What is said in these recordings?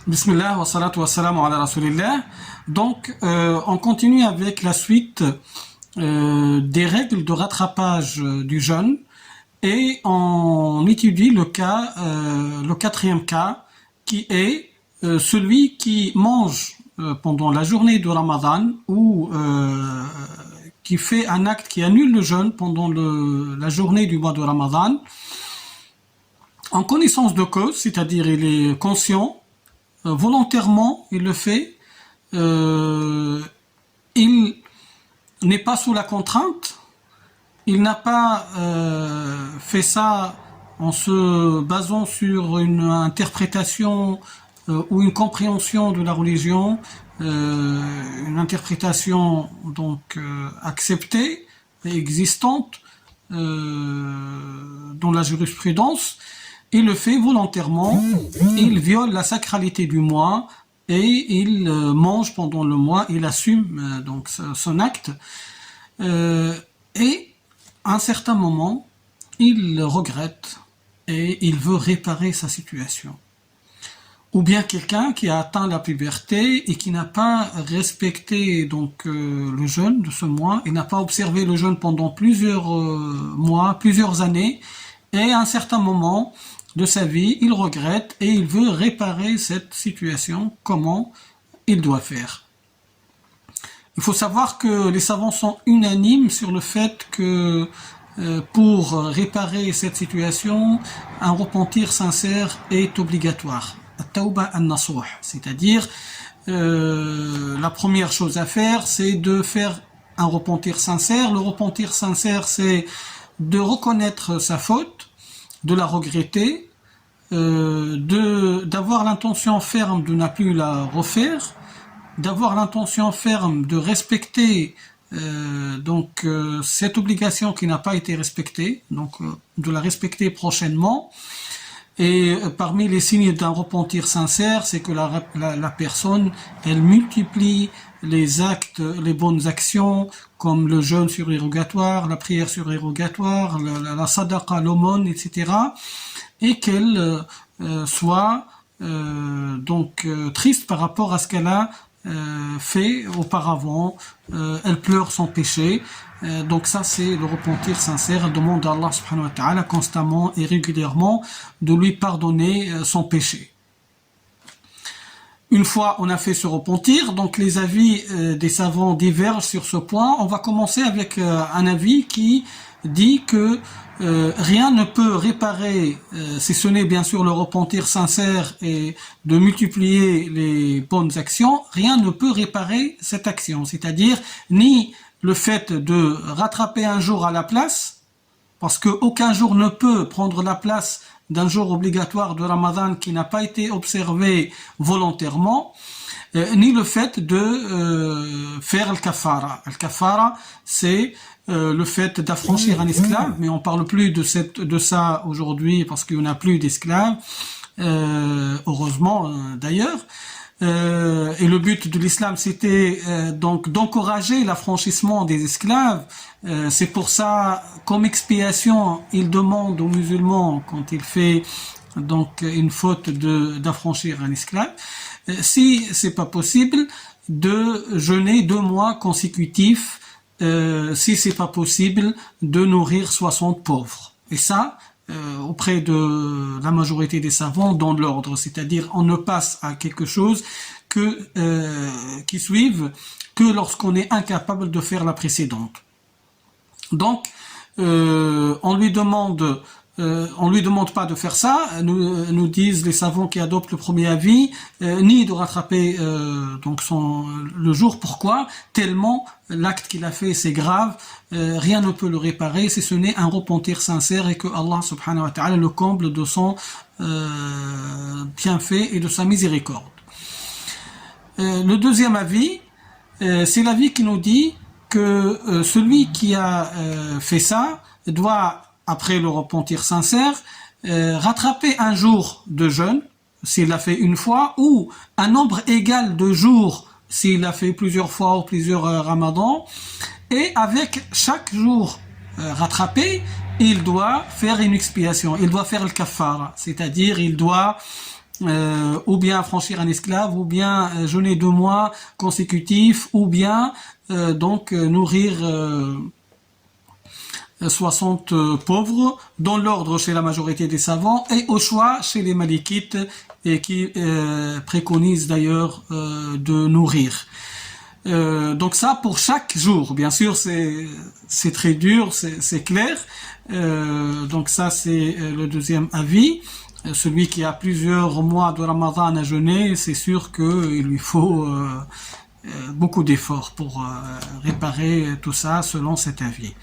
Bismillah wa salatu wa salam ala rasulillah. Donc, on continue avec la suite des règles de rattrapage du jeûne et on étudie le cas, le quatrième cas, qui est celui qui mange pendant la journée de Ramadan ou qui fait un acte qui annule le jeûne pendant la journée du mois de Ramadan en connaissance de cause, c'est-à-dire il est conscient, volontairement il le fait, il n'est pas sous la contrainte, il n'a pas fait ça en se basant sur une interprétation ou une compréhension de la religion, une interprétation donc acceptée et existante dans la jurisprudence. Il le fait volontairement, il viole la sacralité du mois et il mange pendant le mois, il assume donc son acte et à un certain moment il regrette et il veut réparer sa situation. Ou bien quelqu'un qui a atteint la puberté et qui n'a pas respecté donc le jeûne de ce mois, il n'a pas observé le jeûne pendant plusieurs mois, plusieurs années, et à un certain moment de sa vie, il regrette et il veut réparer cette situation. Comment il doit faire? Il faut savoir que les savants sont unanimes sur le fait que pour réparer cette situation, un repentir sincère est obligatoire. At-tawba an-nasuh, c'est-à-dire la première chose à faire, c'est de faire un repentir sincère. Le repentir sincère, c'est de reconnaître sa faute, de la regretter, d'avoir l'intention ferme de ne plus la refaire, d'avoir l'intention ferme de respecter cette obligation qui n'a pas été respectée, donc de la respecter prochainement. Et parmi les signes d'un repentir sincère, c'est que la personne, elle multiplie les actes, les bonnes actions, comme le jeûne surérogatoire, la prière surérogatoire, la sadaqa, l'aumône, etc. Et qu'elle soit triste par rapport à ce qu'elle a fait auparavant. Elle pleure son péché. Donc ça, c'est le repentir sincère. Elle demande à Allah subhanahu wa ta'ala constamment et régulièrement de lui pardonner son péché. Une fois on a fait ce repentir, donc les avis des savants divergent sur ce point. On va commencer avec un avis qui dit que rien ne peut réparer, si ce n'est bien sûr le repentir sincère et de multiplier les bonnes actions, rien ne peut réparer cette action, c'est-à-dire ni le fait de rattraper un jour à la place, parce qu'aucun jour ne peut prendre la place d'un jour obligatoire de Ramadan qui n'a pas été observé volontairement, ni le fait de faire le kafara. Le kafara, c'est le fait d'affranchir un esclave, mais on parle plus de ça aujourd'hui parce qu'il n'y en a plus d'esclaves, heureusement d'ailleurs. Et le but de l'islam, c'était donc d'encourager l'affranchissement des esclaves. C'est pour ça, comme expiation, il demande aux musulmans, quand il fait donc une faute d'affranchir un esclave, si c'est pas possible, de jeûner 2 mois consécutifs, si c'est pas possible, de nourrir 60 pauvres. Et ça, auprès de la majorité des savants, dans l'ordre, c'est-à-dire on ne passe à quelque chose qui suive que lorsqu'on est incapable de faire la précédente. Donc, on lui demande pas de faire ça, nous disent les savants qui adoptent le premier avis, ni de rattraper le jour. Pourquoi? Tellement l'acte qu'il a fait c'est grave, rien ne peut le réparer si ce n'est un repentir sincère et que Allah subhanahu wa ta'ala le comble de son bienfait et de sa miséricorde. Le deuxième avis, c'est l'avis qui nous dit que celui qui a fait ça doit, après le repentir sincère, rattraper un jour de jeûne, s'il l'a fait une fois, ou un nombre égal de jours, s'il l'a fait plusieurs fois ou plusieurs ramadans, et avec chaque jour rattrapé, il doit faire une expiation, il doit faire le kafara, c'est-à-dire il doit ou bien affranchir un esclave, ou bien jeûner 2 mois consécutifs, ou bien nourrir 60 pauvres, dans l'ordre chez la majorité des savants, et au choix chez les malikites, et qui préconisent d'ailleurs de nourrir. Donc ça pour chaque jour, bien sûr c'est très dur, c'est clair. Donc ça c'est le deuxième avis. Celui qui a plusieurs mois de Ramadan à jeûner, c'est sûr qu'il lui faut beaucoup d'efforts pour réparer tout ça selon cet avis.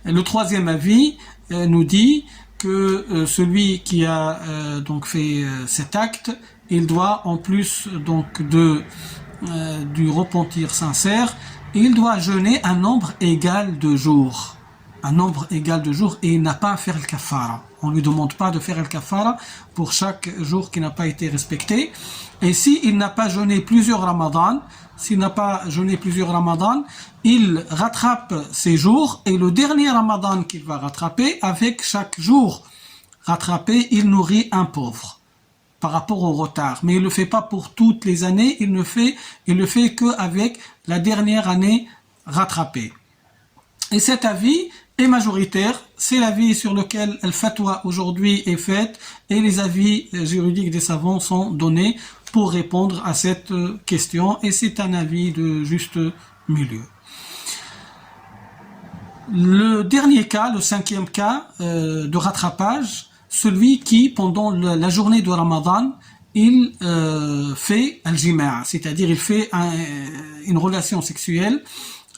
Le troisième avis nous dit que celui qui a donc fait cet acte, il doit en plus donc du repentir sincère, il doit jeûner un nombre égal de jours. Un nombre égal de jours, et il n'a pas à faire le kafara. On ne lui demande pas de faire le kafara pour chaque jour qui n'a pas été respecté. Et s'il n'a pas jeûné plusieurs ramadans, il rattrape ses jours, et le dernier ramadan qu'il va rattraper, avec chaque jour rattrapé, il nourrit un pauvre par rapport au retard. Mais il ne le fait pas pour toutes les années, il ne le fait qu'avec la dernière année rattrapée. Et cet avis est majoritaire, c'est l'avis sur lequel le fatwa aujourd'hui est fait, et les avis juridiques des savants sont donnés pour répondre à cette question, et c'est un avis de juste milieu. Le dernier cas, le cinquième cas de rattrapage, celui qui, pendant la journée de Ramadan, il fait al-jima', c'est-à-dire il fait une relation sexuelle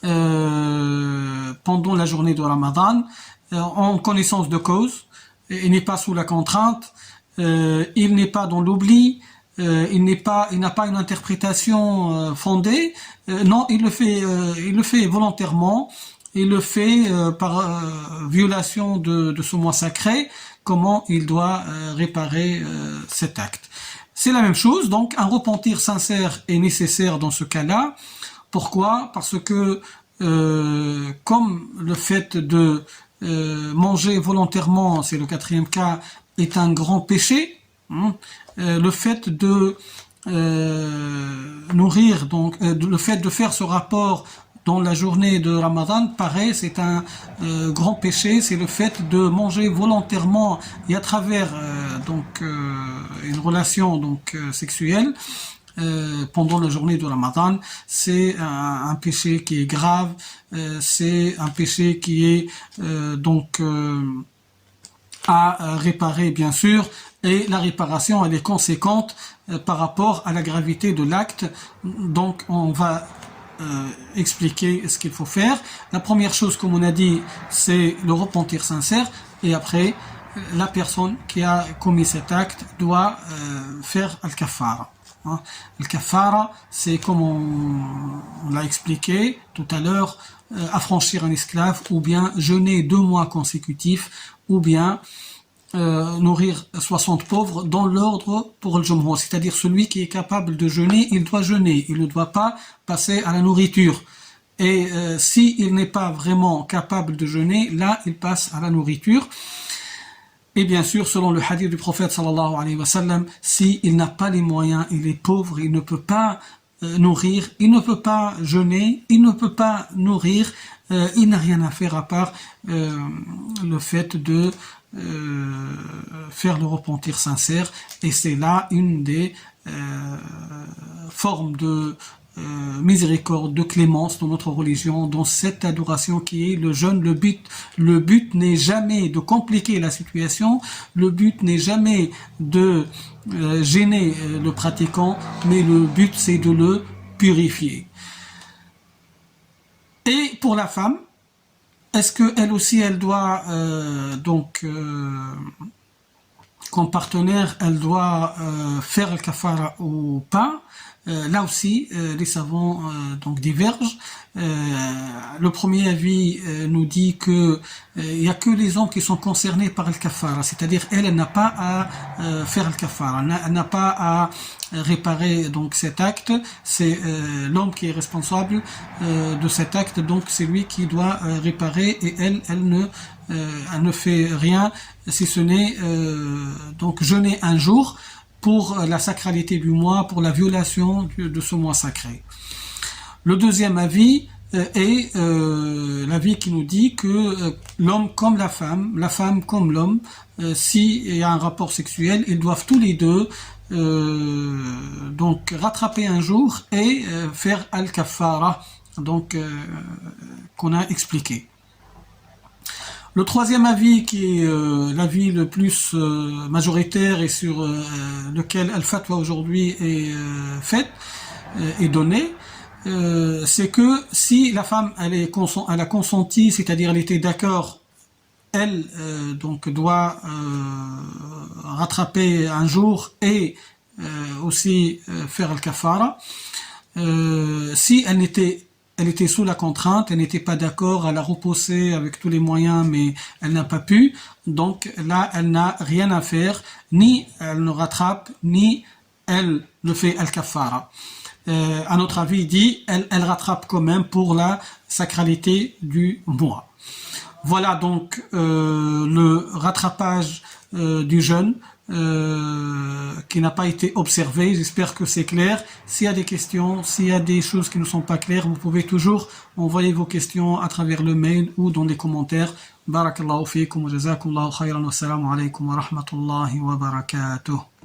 pendant la journée de Ramadan, en connaissance de cause, il n'est pas sous la contrainte, il n'est pas dans l'oubli, il n'a pas une interprétation fondée, non, il le fait volontairement, il le fait par violation de ce mois sacré. Comment il doit réparer cet acte? C'est la même chose, donc un repentir sincère est nécessaire dans ce cas-là. Pourquoi? Parce que comme le fait de manger volontairement, c'est le quatrième cas, est un grand péché, le fait de nourrir, donc le fait de faire ce rapport dans la journée de Ramadan, pareil, c'est un grand péché, c'est le fait de manger volontairement et à travers une relation sexuelle pendant la journée de Ramadan. C'est un péché qui est grave, c'est un péché qui est à réparer bien sûr, et la réparation elle est conséquente par rapport à la gravité de l'acte. Donc on va expliquer ce qu'il faut faire. La première chose, comme on a dit, c'est le repentir sincère, et après la personne qui a commis cet acte doit faire al-kafara. Le kafara, c'est comme on l'a expliqué tout à l'heure, affranchir un esclave, ou bien jeûner 2 mois consécutifs, ou bien nourrir 60 pauvres dans l'ordre pour le jumhur, c'est-à-dire celui qui est capable de jeûner, il doit jeûner, il ne doit pas passer à la nourriture. Et s'il n'est pas vraiment capable de jeûner, là il passe à la nourriture. Et bien sûr, selon le hadith du prophète sallallahu alayhi wa sallam, s'il n'a pas les moyens, il est pauvre, il ne peut pas nourrir, il ne peut pas jeûner, il ne peut pas nourrir, il n'a rien à faire à part le fait de faire le repentir sincère. Et c'est là une des formes de miséricorde, de clémence dans notre religion, dans cette adoration qui est le jeûne. Le but n'est jamais de compliquer la situation, le but n'est jamais de gêner le pratiquant, mais le but c'est de le purifier. Et pour la femme, est-ce qu'elle aussi elle doit comme partenaire, elle doit faire le kafara ou pas? Là aussi, les savants divergent. Le premier avis nous dit que il y a que les hommes qui sont concernés par le kafara, c'est-à-dire elle n'a pas à faire le kafara, elle n'a pas à réparer donc cet acte. C'est l'homme qui est responsable de cet acte, donc c'est lui qui doit réparer, et elle ne fait rien si ce n'est jeûner un jour. pour la sacralité du mois, pour la violation de ce mois sacré. Le deuxième avis est l'avis qui nous dit que l'homme comme la femme comme l'homme, s'il y a un rapport sexuel, ils doivent tous les deux donc rattraper un jour et faire al-kaffara, donc qu'on a expliqué. Le troisième avis, qui est l'avis le plus majoritaire et sur lequel al-fatwa aujourd'hui est faite, est donnée, c'est que si la femme elle a consenti, c'est-à-dire elle était d'accord, elle donc doit rattraper un jour et aussi faire le kafara. Si elle était sous la contrainte, elle n'était pas d'accord, elle a repoussé avec tous les moyens, mais elle n'a pas pu. Donc là, elle n'a rien à faire, ni elle ne rattrape, ni elle ne fait al-kafara. À notre avis, dit, elle rattrape quand même pour la sacralité du mois. Voilà donc le rattrapage du jeûne qui n'a pas été observé. J'espère que c'est clair. S'il y a des questions, s'il y a des choses qui ne sont pas claires, vous pouvez toujours envoyer vos questions à travers le mail ou dans les commentaires. Barakallahu fikum wa jazakumullahu khayran wa assalamu alaykum wa rahmatullahi wa barakatuh.